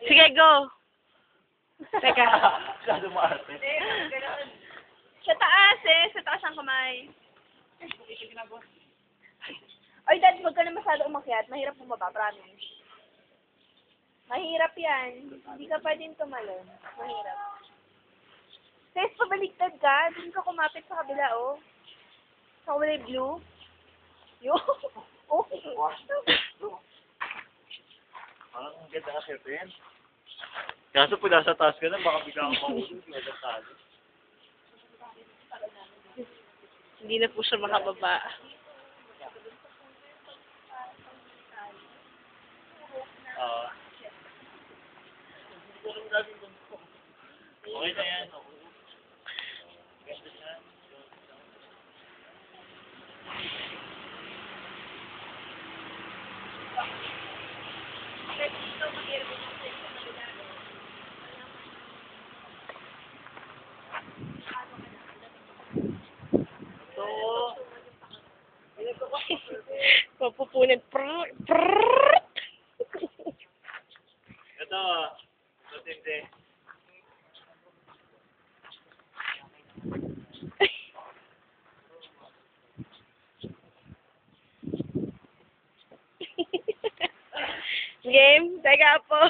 Sige, go. Teka. Masyado maarte. Sa taas eh. Sa taas ang kamay. Ay, Dad, huwag ka na masyado umakyat. Mahirap bumaba, promise. Mahirap yan. Hindi ka pwedeng tumalon. Mahirap. Sis, pabaliktad ka. Doon ka kumapit sa kabila, oh. Sa kulay blue. Yo. Oh. Parang ang ganda ka, Kevin. Kaso pag nasa taas ka na, baka bigla kang mahulog. Nagkatalo. Hindi na po siya makababa. Okay na yan. Mapupunit. Prrrr. Ito, matindi. Game? Teka po.